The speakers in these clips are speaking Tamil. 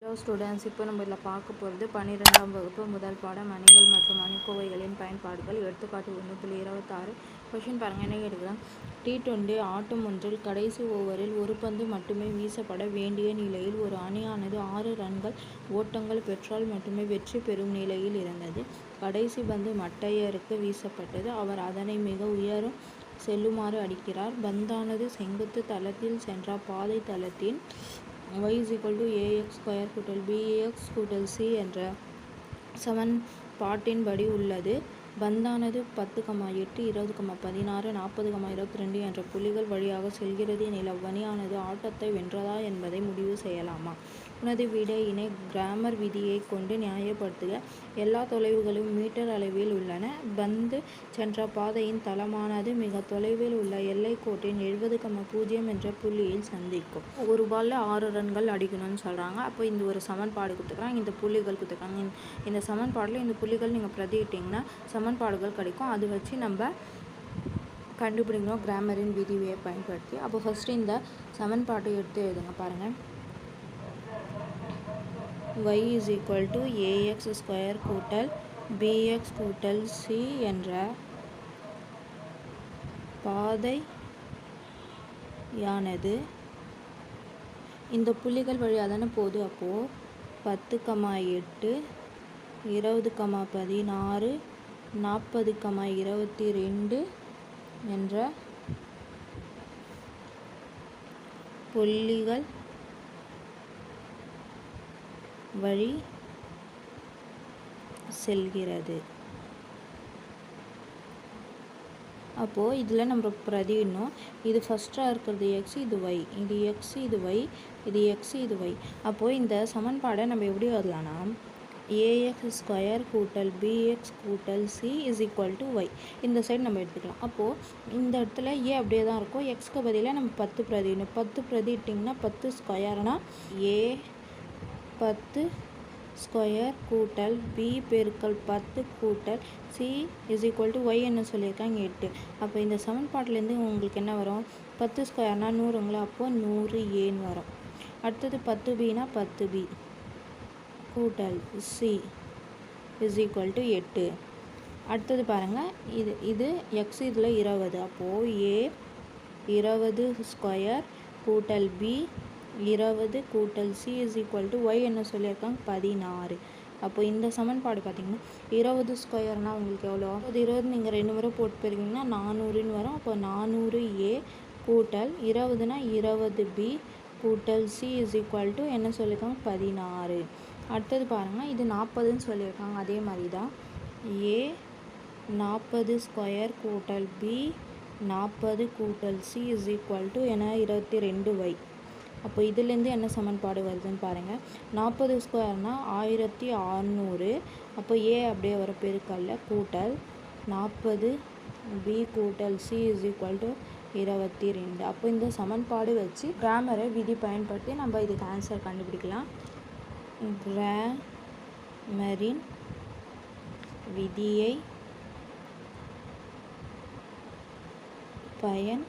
ஹலோ ஸ்டூடெண்ட்ஸ், இப்போ நம்ம இதில் பார்க்க போகிறது 12ஆம் வகுப்பு முதல் பாடம் அணிகள் மற்றும் அணிக்கோவைகளின் பயன்பாடுகள். எடுத்துக்காட்டு 1.26 கொஷின் பாருங்கள். என்ன கேட்குறேன்? T20 ஆட்டம் ஒன்றில் கடைசி ஓவரில் ஒரு பந்து மட்டுமே வீசப்பட வேண்டிய நிலையில் ஒரு அணியானது 6 ரன்கள் ஓட்டங்கள் பெற்றால் மட்டுமே வெற்றி பெறும் நிலையில் இருந்தது. கடைசி பந்து மட்டையருக்கு வீசப்பட்டது. அவர் அதனை மிக உயரம் செல்லுமாறு அடிக்கிறார். பந்தானது செங்குத்து தளத்தில் சென்ற பாதை தளத்தின் y = ax² bx c என்ற சமன்பாட்டின்படி உள்ளது. பந்தானது 10, 8, 20, 16, 40, 22 என்ற புள்ளிகள் வழியாக செல்கிறது எனில் அவ்வணியானது ஆட்டத்தை வென்றதா என்பதை முடிவு செய்யலாமா? உனது விடையினை கிராமர் விதியை கொண்டு நியாயப்படுத்துக. எல்லா தொலைவுகளும் மீட்டர் அளவில் உள்ளன. பந்து சென்ற பாதையின் தளமானது மிக தொலைவில் உள்ள எல்லை கோட்டின் 70,0 என்ற புள்ளியில் சந்திக்கும். ஒரு பால்ல 6 ரன்கள் அடிக்கணும்னு சொல்கிறாங்க. அப்போ இந்த ஒரு சமன்பாடு கொடுத்துருக்காங்க, இந்த புள்ளிகள் கொடுத்துருக்காங்க. இந்த சமன்பாடில் இந்த புள்ளிகள் நீங்கள் பிரதியிட்டிங்கன்னா சமன்பாடுகள் கிடைக்கும். அது வச்சு நம்ம கண்டுபிடிக்கணும் கிராமரின் விதியை பயன்படுத்தி. அப்போ ஃபஸ்ட்டு இந்த சமன்பாட்டை எடுத்து எழுதுங்க. பாருங்கள், y = ax² bx c என்ற பாதையானது இந்த புள்ளிகள் வழியாக தானே போகுது. அப்போது 10, 8, 20, 16, 40, 22 என்ற புள்ளிகள் வழி செல்கிறது. அப்போது இதில் நம்ம பிரதியிடணும். இது ஃபஸ்ட்டாக இருக்கிறது எக்ஸ், இது ஒய், இது எக்ஸ், இது ஒய், இது எக்ஸ், இது ஒய். அப்போது இந்த சமன்பாடை நம்ம எப்படி எழுதலாம்னா ax² bx c = y. இந்த சைடு நம்ம எடுத்துக்கலாம். அப்போது இந்த இடத்துல ஏ அப்படியே தான் இருக்கும். எக்ஸ்க்கு பதிலாக நம்ம 10 பிரதியிடணும். 10 பிரதியிட்டிங்கன்னா 10² a 10² b பெருக்கல் 10 கூட்டல் c = y என்ன சொல்லியிருக்காங்க 8. அப்போ இந்த சமன்பாட்டிலேருந்து உங்களுக்கு என்ன வரும்? 10² 100ங்களா? அப்போது 100a வரும். அடுத்தது 10bனா 10b கூட்டல் c = 8. அடுத்தது பாருங்கள், இது எக்ஸ், இதில் 20. அப்போது a 20² கூட்டல் b 20 கூட்டல் c = y என்ன சொல்லியிருக்காங்க 16. அப்போ இந்த சமன்பாடு பார்த்திங்கன்னா 20² உங்களுக்கு எவ்வளோ? 20 நீங்கள் 2 முறை போட்டு போயிருக்கீங்கன்னா 400ன்னு வரும். அப்போ 400a கூட்டல் 20னா 20b கூட்டல் c = என்ன சொல்லியிருக்காங்க 16. அடுத்தது பாருங்கள், இது 40ன்னு சொல்லியிருக்காங்க. அதே மாதிரி தான் a 40² கூட்டல் b 40 கூட்டல் c = என்ன 22y. அப்போ இதுலேருந்து என்ன சமன்பாடு வருதுன்னு பாருங்கள். 40² 1600. அப்போ ஏ அப்படியே வர பெருக்கல்ல கூட்டல் 40b கூட்டல் c = 22. அப்போ இந்த சமன்பாடு வச்சு கிராமரை விதி பயன்படுத்தி நம்ம இதுக்கு ஆன்சர் கண்டுபிடிக்கலாம். கிராமரின் விதியை பயன்படுத்த.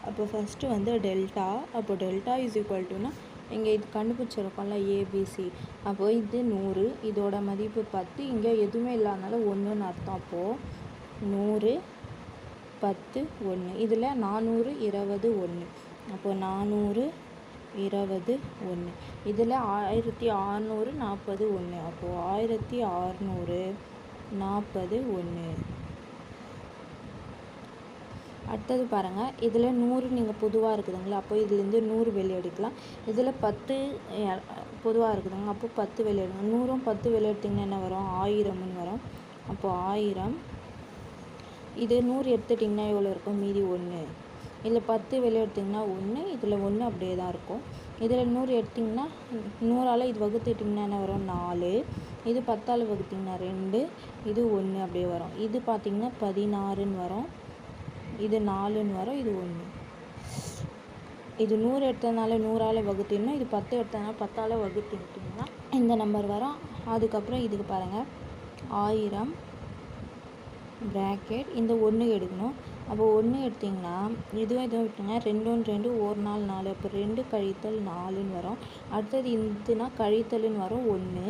அப்போ ஃபஸ்ட்டு டெல்டா. அப்போ டெல்டா = இங்கே இது கண்டுபிடிச்சிருக்கோம்ல ஏபிசி. அப்போது இது 100, இதோட மதிப்பு 10, இங்கே எதுவுமே இல்லாதனால 1ன்னு அர்த்தம். அப்போது 100 10 1. இதில் 400 20 1. அப்போது 400 20 1. இதில் 1600 40 1. அப்போது 1640 1. அடுத்தது பாருங்கள், இதில் 100 நீங்கள் பொதுவாக இருக்குதுங்களா? அப்போ இதுலேருந்து 100 வெளியே எடுக்கலாம். இதில் 10 பொதுவாக இருக்குதுங்க. அப்போ 10 வெளியே எடுங்க. 100ம் 10 வெளியே எடுத்திங்கன்னா என்ன வரும்? 1000ன்னு வரும். அப்போது 1000. இது 100 எடுத்துட்டிங்கன்னா எவ்வளோ இருக்கும்? மீதி 1. இதில் 10 வெளியே எடுத்திங்கன்னா 1, இதில் 1 அப்படியே தான் இருக்கும். இதில் 100 எடுத்திங்கன்னா 100ஆல் இது வகுத்துட்டிங்கன்னா என்ன வரும்? 4. இது 10ஆல் வகுத்திங்கன்னா 2, இது 1 அப்படியே வரும். இது பார்த்திங்கன்னா 16ன்னு வரும், இது 4ன்னு வரும், இது 1. இது 100 எடுத்ததுனால 100ஆல் வகுத்திடணும். இது 10 எடுத்ததுனால 10ஆல் வகுத்திட்டிங்கன்னா இந்த நம்பர் வரும். அதுக்கப்புறம் இதுக்கு பாருங்கள் 1000 ப்ராக்கெட் இந்த 1 எடுக்கணும். அப்போ 1 எடுத்திங்கன்னா இதுவும் விட்டிங்கன்னா 2 1 2 1 4 4 அப்போ 2 கழித்தல் 4ன்னு வரும். அடுத்தது இதுனா கழித்தல்னு வரும் 1.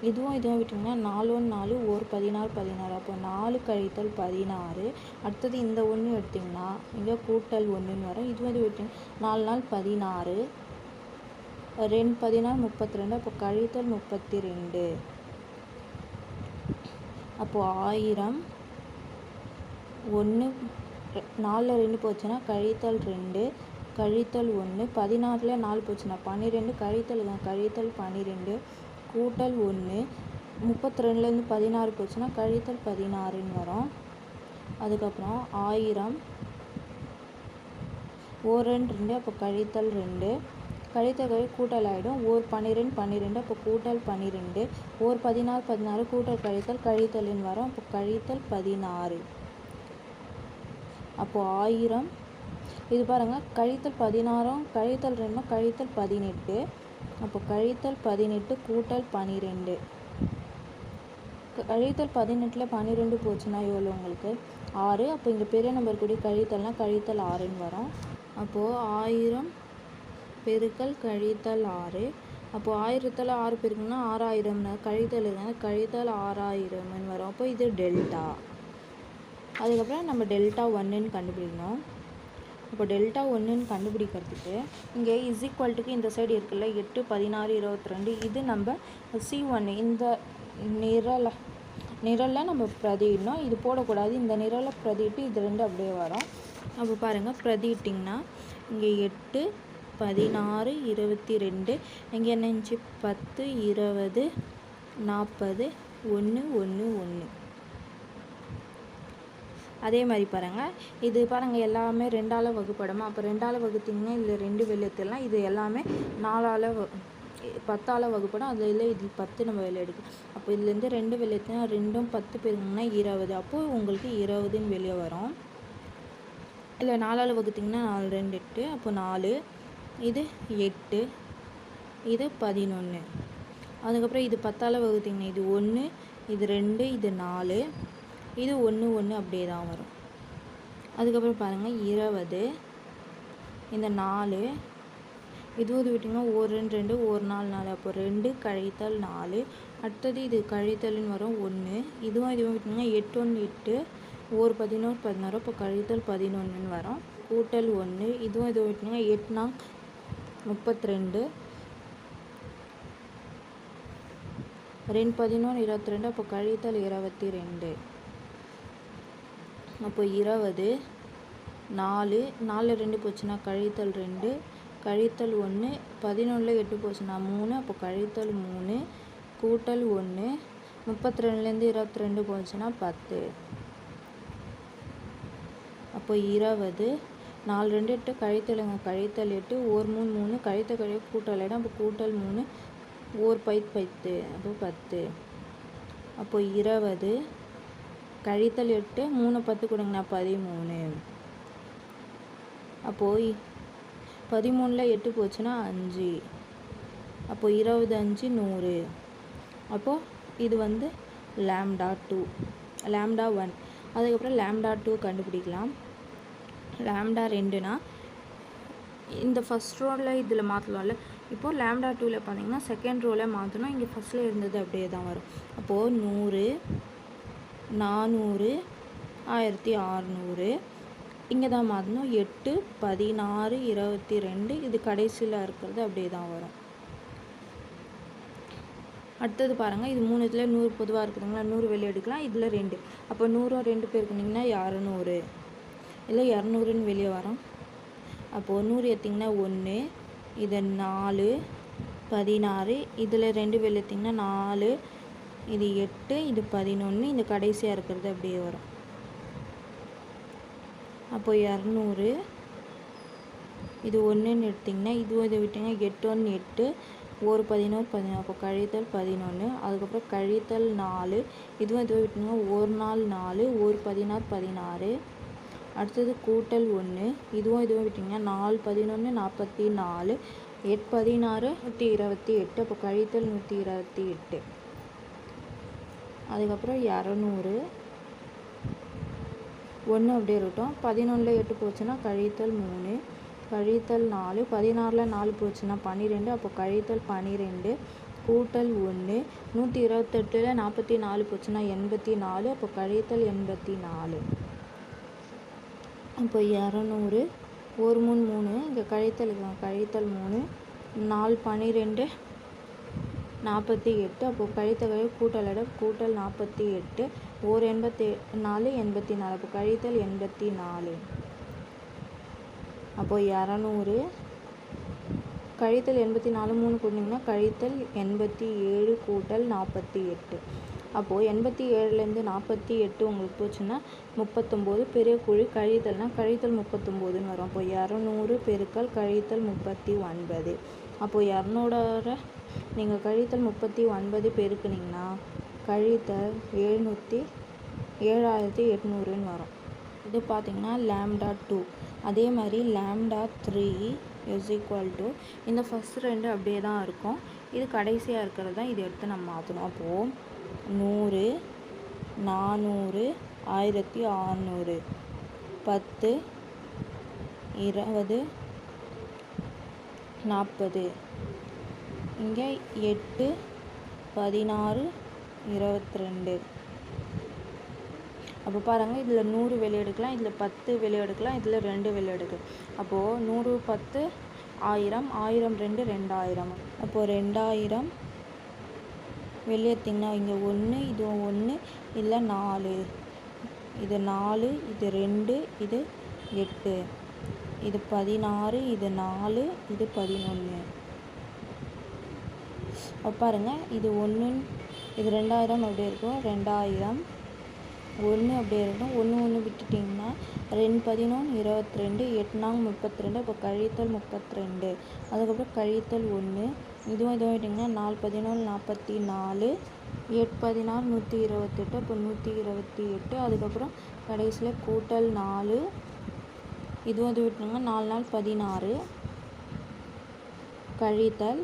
இதுவும் விட்டிங்கன்னா 4 1 4 1 16 16 அப்போ 4 கழித்தல் 16. அடுத்தது இந்த 1 எடுத்திங்கன்னா இங்கே கூட்டல் 1ன்னு வரும். இதுவும் விட்டிங்கன்னா 4 4 16 2 16 32 அப்போ கழித்தல் 32. அப்போது 1000 1 4ல் 2 போச்சுன்னா கழித்தல் 2 கழித்தல் 1 16ல் 4 போச்சுன்னா 12 கழித்தல் 12 கூட்டல் 1 32லேருந்து 16 போச்சுன்னா கழித்தல் 16ன்னு வரும். அதுக்கப்புறம் 1000 1 2 2 அப்போ கழித்தல் 2 கழித்தல் கூட்டல் ஆகிடும். 1 12 12 அப்போ கூட்டல் 12 1 16 16 கூட்டல் கழித்தல்னு வரும். அப்போ கழித்தல் 16. அப்போது 1000 இது பாருங்கள் கழித்தல் 16 கழித்தல் 2 கழித்தல் 18 அப்போ கழித்தல் 18 கூட்டல் 12 கழித்தல் 18ல் 12 போச்சுன்னா எவ்வளோ உங்களுக்கு 6. அப்போ இங்கே பெரிய நம்பர் கூடிய கழித்தல்னா கழித்தல் 6ன்னு வரும். அப்போது 1000 பெருக்கல் கழித்தல் 6. அப்போது 1000ல் 6 பெருக்குன்னா 6000 கழித்தல் 6000ன்னு வரும். அப்போ இது டெல்டா. அதுக்கப்புறம் நம்ம டெல்டா 1ன்னு கண்டுபிடிக்கணும். இப்போ டெல்டா 1ன்னு கண்டுபிடிக்கிறதுக்கு இங்கே = இந்த சைடு இருக்குல்ல 8 16 22 இது நம்ம C1 இந்த நிரலை நம்ம பிரதியிடணும். இது போடக்கூடாது. இந்த நிரலை பிரதிட்டு இது 2 அப்படியே வரும். அப்போ பாருங்கள் பிரதிட்டிங்கன்னா இங்கே 8 16 22 இங்கே என்ன இருந்துச்சு 10 20 40 1 1 1. அதே மாதிரி பாருங்கள் இது பாருங்கள் எல்லாமே 2ஆல் வகுப்படமா. அப்போ 2ஆல் வகுத்திங்கன்னா இதில் 2 வெளியெடுத்துடலாம். இது எல்லாமே 4ஆல் 10ஆல் வகுப்படும். அதில் இது 10 நம்ம வெளியே எடுக்கலாம். அப்போ இதுலேருந்து 2 வெளியேற்றினா 2ம் 10 பெருங்கன்னா 20. அப்போது உங்களுக்கு 20ன்னு வெளியே வரும். இல்லை 4ஆல் வகுத்திங்கன்னா 4 2 8 அப்போ 4 இது 8 இது 11. அதுக்கப்புறம் இது 10ஆல் வகுத்திங்கன்னா இது 1 இது 2 இது 4 இது 1 1 அப்படியே தான் வரும். அதுக்கப்புறம் பாருங்கள் 20 இந்த 4 இதுவும் விட்டிங்கன்னா 1 2 2 1 4 4 அப்போ 2 கழித்தல் 4. அடுத்தது இது கழித்தல்னு வரும் 1. இதுவும் விட்டிங்கன்னா 8 1 8 1 11 16 அப்போ கழித்தல் 11ன்னு வரும். கூட்டல் 1 இதுவும் விட்டிங்கன்னா 8 4 32 2 11 22 அப்போ கழித்தல் 22. அப்போ 20 4 4ல் 2 போச்சுன்னா கழித்தல் 2 கழித்தல் 1 11ல் 8 போச்சுன்னா 3 அப்போ கழித்தல் 3 கூட்டல் 1 32லேருந்து 22 போச்சுன்னா 10. அப்போ 20 4 2 8 கழித்தல் 8 1 3 3 கழித்தல் கூட்டல் இடம் அப்போ கூட்டல் 3 1 10 அப்போ 10. அப்போ 20 கழித்தல் 8 3 10 கொடுங்கண்ணா 13. அப்போது 13ல் 8 போச்சுன்னா 5 அப்போ 25 100. அப்போது இது லாம்டா 2 லாம்டா 1. அதுக்கப்புறம் லாம்டா 2 கண்டுபிடிக்கலாம். லாம்டா 2னா இந்த ஃபஸ்ட் ரோவில் இதில் மாற்றலாம்ல. இப்போது லாம்டா 2வில் பார்த்தீங்கன்னா செகண்ட் ரோவில் மாற்றணும். இங்கே ஃபஸ்ட்டில் இருந்தது அப்படியே தான் வரும். அப்போது 100 400 1600 இங்கே தான் மாற்றணும். 8 16 22 இது கடைசியில் இருக்கிறது அப்படியே தான் வரும். அடுத்தது பாருங்கள் இது 3 இதில் 100 பொதுவாக இருக்குதுங்களா 100 வெளியே எடுக்கலாம். இதில் 2 அப்போ 100 2 பேருக்குனிங்கன்னா 200 இல்லை 200ன்னு வெளியே வரும். அப்போது 100 எடுத்திங்கன்னா 1 இது 4 16 இதில் 2 வெளியே எடுத்திங்கன்னா 4 இது 8 இது 11 இந்த கடைசியாக இருக்கிறது அப்படியே வரும். அப்போ 200 இது 1ன்னு எடுத்திங்கன்னா இதுவும் இதை விட்டிங்கன்னா 8 1 8 1 11 11 அப்போ கழித்தல் 11. அதுக்கப்புறம் கழித்தல் 4 இதுவும் இதை விட்டிங்கன்னா 1 4 4 1 16 16. அடுத்தது கூட்டல் 1 இதுவும் விட்டிங்கன்னா 4 11 44 8 16 128 அப்போ கழித்தல் 128. அதுக்கப்புறம் 200 1 அப்படியே இருக்கட்டும். 11ல் 8 போச்சுன்னா கழித்தல் 3 கழித்தல் 4 16ல் 4 போச்சுன்னா 12 அப்போ கழித்தல் 12 கூட்டல் 1 128ல் 44 போச்சுன்னா 84 அப்போ கழித்தல் 84 இப்போ 200 ஒரு 3 3 இங்கே கழித்தல் 3 4 12 48 அப்போது கழித்தல் கூட்டல் கூட்டல் 48 ஒரு 84 84 அப்போ கழித்தல் 84 அப்போது 200 கழித்தல் 84 3 கூட்டிங்கன்னா கழித்தல் 87 கூட்டல் 48 அப்போது 87லேருந்து 48 உங்களுக்கு போச்சுன்னா 39 பெரிய குழி கழித்தல்னா கழித்தல் 39ன்னு வரும். அப்போது 200 பெருக்கல் கழித்தல் 39 அப்போது 200 நீங்கள் கழித்தல் 39 பெருக்குனிங்கன்னா கழித்தல் 7800ன்னு வரும். இது பார்த்திங்கன்னா λ2. அதே மாதிரி λ3 இஸ் ஈக்குவல் டு இந்த ஃபஸ்ட் 2 அப்படியே தான் இருக்கும். இது கடைசியாக இருக்கிறது தான் இது எடுத்து நம்ம மாற்றணும். அப்போது 100 400 1600 10 20 40 இங்கே 8 16 22 அப்போ பாருங்கள் இதில் 100 வெளியே எடுக்கலாம், இதில் 10 வெளியே எடுக்கலாம், இதில் 2 வெளியே எடுக்கலாம். அப்போது 100 10 1000 1000 2 2000 அப்போது 2000 வெளியே எடுத்திங்கன்னா இங்கே 1 இது 1 இல்லை 4 இது 4 இது 2 இது 8 இது 16 இது 4 இது 11 பாருங்கள் இது 1 இது 2000 அப்படியே இருக்கும் 2000 1 அப்படியே இருக்கும் 1 விட்டுட்டிங்கன்னா 2 11 22 8 4 32 அப்போ கழித்தல் 32 அதுக்கப்புறம் கழித்தல் 1 இதுவும் விட்டிங்கன்னா 4 11 44 8 16 128 அப்போ 128 அதுக்கப்புறம் கடைசியில் கூட்டல் 4 இதுவும் விட்டிங்கன்னா 4 4 16 கழித்தல்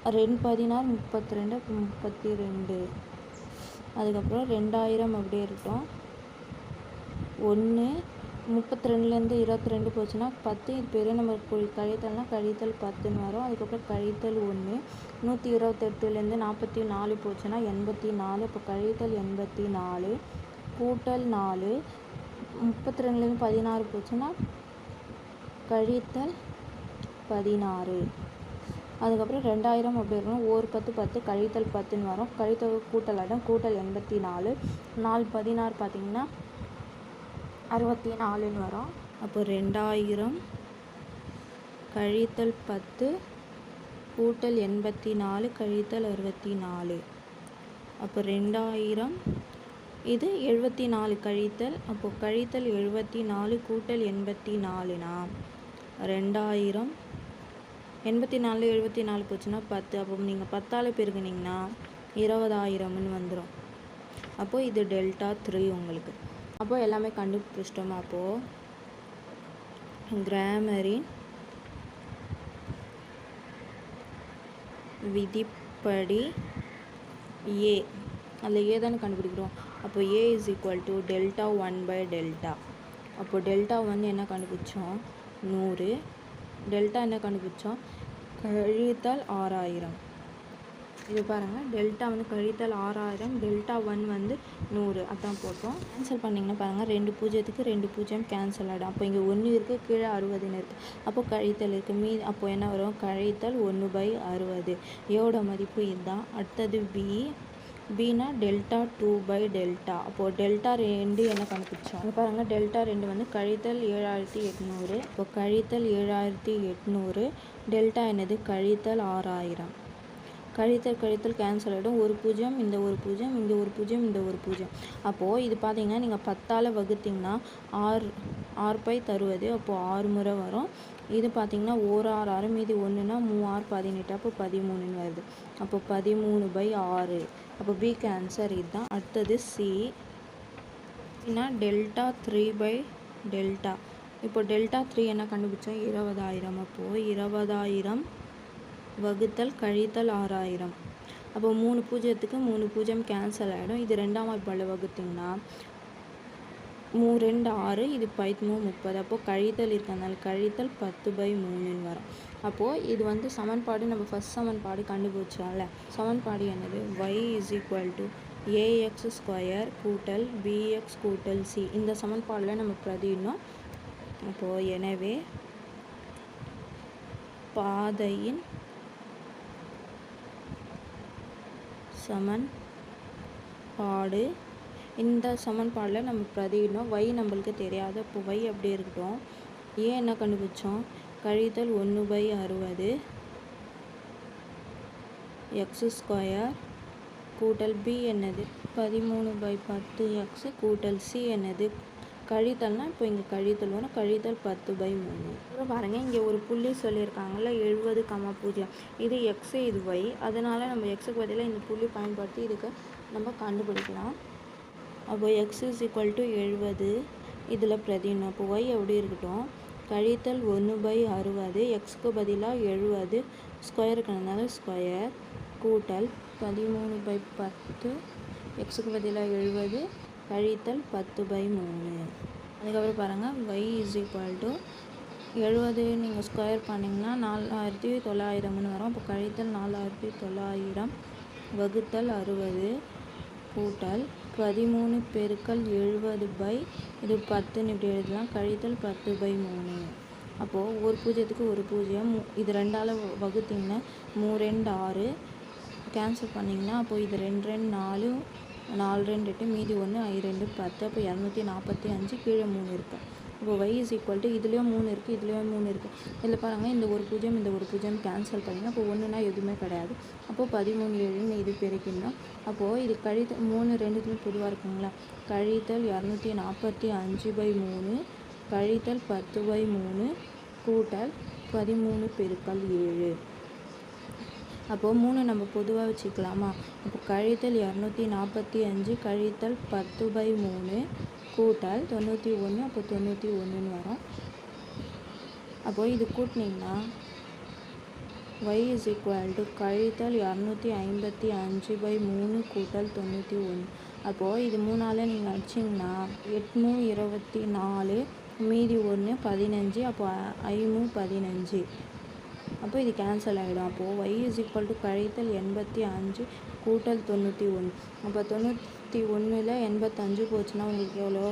2 16 32 அப்போ 32 அதுக்கப்புறம் 2000 அப்படியே இருக்கும் 1 32லேருந்து 22 போச்சுன்னா 10 இது பெரிய நம்பர் கழித்தல்னா கழித்தல் 10ன்னு வரும். அதுக்கப்புறம் கழித்தல் 1 128லேருந்து 44 போச்சுன்னா 84 இப்போ கழித்தல் 84 கூட்டல் 4 32லேருந்து 16 போச்சுன்னா கழித்தல் 16 அதுக்கப்புறம் 2000 அப்படி இருக்கணும். ஒரு 10 10 கழித்தல் 10ன்னு வரும். கழித்தல் கூட்டல் இடம் கூட்டல் 84 4 16 பார்த்திங்கன்னா 64ன்னு வரும். அப்போ 2000 கழித்தல் 10 கூட்டல் 84 கழித்தல் 64 அப்போ 2000 இது 74 கழித்தல் அப்போது கழித்தல் 74 கூட்டல் 84னா 2000 84 74 போச்சுன்னா 10 அப்போ நீங்கள் 10ஆல் பெருக்குனிங்கன்னா 20000ன்னு வந்துடும். அப்போது இது டெல்டா 3 உங்களுக்கு. அப்போது எல்லாமே கண்டுபிடிச்சிட்டோமா? அப்போது கிராமரின் விதிப்படி ஏ அதில் ஏ தானே கண்டுபிடிக்கிறோம். அப்போ ஏ இஸ் ஈக்குவல் டு டெல்டா 1/டெல்டா. அப்போது டெல்டா என்ன கண்டுபிடிச்சோம் 100 டெல்டா என்ன கண்டுபிடிச்சோம் கழித்தல் 6000. இது பாருங்கள் டெல்டா கழித்தல் 6000 டெல்டா 1 100 அதான் போட்டோம். கேன்சல் பண்ணிங்கன்னா பாருங்கள் 2 பூஜ்ஜியத்துக்கு 2 பூஜ்ஜியம் கேன்சல் ஆகிடும். அப்போ இங்கே 1 இருக்குது கீழே 60ன்னு இருக்குது. அப்போ கழித்தல் இருக்குது மீதி அப்போ என்ன வரும் கழித்தல் 1/60 ஏவோட மதிப்பு இதுதான். அடுத்தது பினா டெல்டா 2/டெல்டா. அப்போது டெல்டா 2 என்ன கண்டுபிடிச்சோம் இங்கே பாருங்கள் டெல்டா 2 கழித்தல் 7800. இப்போ கழித்தல் 7800 டெல்டா என்னது கழித்தல் 6000. கழித்தல் கேன்சல் ஆகிடும். ஒரு பூஜ்ஜியம் இந்த ஒரு பூஜ்ஜியம் இங்கே ஒரு பூஜ்ஜியம் இந்த ஒரு பூஜ்ஜியம். அப்போது இது பார்த்திங்கன்னா நீங்கள் 10ஆல் வகுத்திங்கன்னா 6 தருவது. அப்போது 6 முறை வரும். இது பார்த்திங்கன்னா 1/6 மீதி 1னா 3 18 அப்போ 13ன்னு வருது. அப்போ 13/6 அப்போ பிக்கு ஆன்சர் இதுதான். அடுத்தது சினா டெல்டா 3/டெல்டா. இப்போ டெல்டா 3 என்ன கண்டுபிடிச்சோம் 20000. அப்போது 20000 வகுத்தல் கழித்தல் 6000. அப்போ 3 பூஜ்ஜியத்துக்கு 3 பூஜ்ஜியம் கேன்சல் ஆகிடும். இது 2ஆம் வாய்ப்பால் வகுத்திங்கன்னா 2 6 இது 30. அப்போது கழித்தல் இருக்கிறதுனால கழித்தல் 10/3 வரும். அப்போது இது வந்து சமன்பாடு நம்ம ஃபஸ்ட் சமன்பாடு கண்டுபிடிச்சோம்ல, சமன்பாடு என்னது? y = ax² கூட்டல் bx கூட்டல் c. இந்த சமன்பாடில் நம்ம பிரதியிடணும். அப்போது எனவே பாதையின் சமன்பாடு, இந்த சமன்பாடில் நம்ம பிரதியிடணும். y நம்மளுக்கு தெரியாது, அப்போ y அப்படியே இருக்கட்டும். ஏன் என்ன கண்டுபிடிச்சோம்? கழித்தல் 1/60 x² கூட்டல் b என்னது? 13/10 x கூட்டல் c என்னது? கழித்தல்னா இப்போ இங்கே கழித்தல் வரும், கழித்தல் 10/3. அப்புறம் பாருங்கள், இங்கே ஒரு புள்ளி சொல்லியிருக்காங்கல்ல 70,0. இது எக்ஸு, இது y. அதனால் நம்ம எக்ஸுக்கு பதிலாக இந்த புள்ளி பயன்படுத்தி இதுக்கு நம்ம கண்டுபிடிக்கலாம். அப்போ x = 70 இதில் பிரதியிடணும். அப்போ y எப்படி இருக்கட்டும்? கழித்தல் 1/60 எக்ஸுக்கு பதிலாக 70 ஸ்கொயர் இருக்கிறதுனால ஸ்கொயர் கூட்டல் 13/10 எக்ஸுக்கு பதிலாக 70 கழித்தல் 10/3. அதுக்கப்புறம் பாருங்கள், y = 70 நீங்கள் ஸ்கொயர் பண்ணிங்கன்னா 4900 வரும். அப்போ கழித்தல் 4900 வகுத்தல் 60 கூட்டல் 13 பெருக்கல் 70 இது 10ன்னு இப்படி எழுதலாம், கழித்தல் 10/3. அப்போது ஒரு பூஜ்ஜியத்துக்கு ஒரு பூஜ்ஜியம், இது 2ஆல் வகுத்திங்கன்னா 3 2 6 கேன்சல் பண்ணிங்கன்னா அப்போது இது 2 2 4 4 2 8 மீதி 1 I 2 10. அப்போ 245 கீழே 3 இருக்குது. இப்போ y = இதுலேயும் 3 இருக்குது, இதுலேயும் 3 இருக்குது. இதில் பாருங்கள், இந்த ஒரு பூஜ்ஜியம் இந்த ஒரு பூஜ்ஜியம் கேன்சல் பண்ணிங்கன்னா அப்போ 1னா எதுவுமே கிடையாது. அப்போது 13 7ன்னு இது பெருக்கிடணும். அப்போது இது கழித்தல் 3 2த்துலையும் பொதுவாக இருக்குங்களா, கழித்தல் 245/3 கழித்தல் 10/3 கூட்டல் 13 பெருக்கல் 7. அப்போது 3 நம்ம பொதுவாக வச்சுக்கலாமா? அப்போ கழித்தல் 245 கழித்தல் 10/3 கூட்டல் 91. அப்போ 91ன்னு வரும். அப்போது இது கூட்டினீங்கன்னா y = கழித்தல் 255/3 கூட்டல் 91. அப்போது இது 3ஆல் நீங்கள் அடிச்சிங்கன்னா 8 24 மீதி 1 15. அப்போ 5 15. அப்போ இது கேன்சல் ஆகிடும். அப்போது y = கழித்தல் 85 கூட்டல் 91. அப்போ 91ல் 85 போச்சுன்னா உங்களுக்கு எவ்வளோ?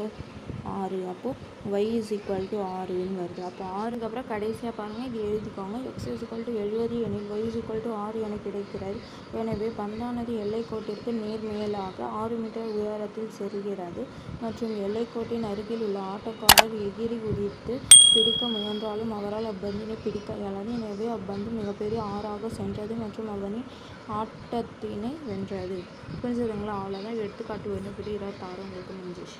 6. அப்போது y = 6ன்னு வருது. அப்போ 6க்கு அப்புறம் கடைசியாக பாருங்கள், இது எழுதிக்கோங்க. x = 70 எனில் y = 6 என கிடைக்கிறது. எனவே பந்தானது எல்லைக்கோட்டிற்கு நேர்மேலாக 6 மீட்டர் உயரத்தில் செல்கிறது மற்றும் எல்லைக்கோட்டின் அருகில் உள்ள ஆட்டக்காரர் எகிரி குதித்து பிடிக்க முயன்றாலும் அவரால் அப்பந்தினை பிடிக்க இயலாது. எனவே அப்பந்து மிகப்பெரிய ஆறாக சென்றது மற்றும் அவனின் ஆட்டத்தினை வென்றது. புரிஞ்சுதுங்களா? அவ்வளோதான். எடுத்துக்காட்டு 1/26 உங்களுக்கு முடிஞ்சிச்சு.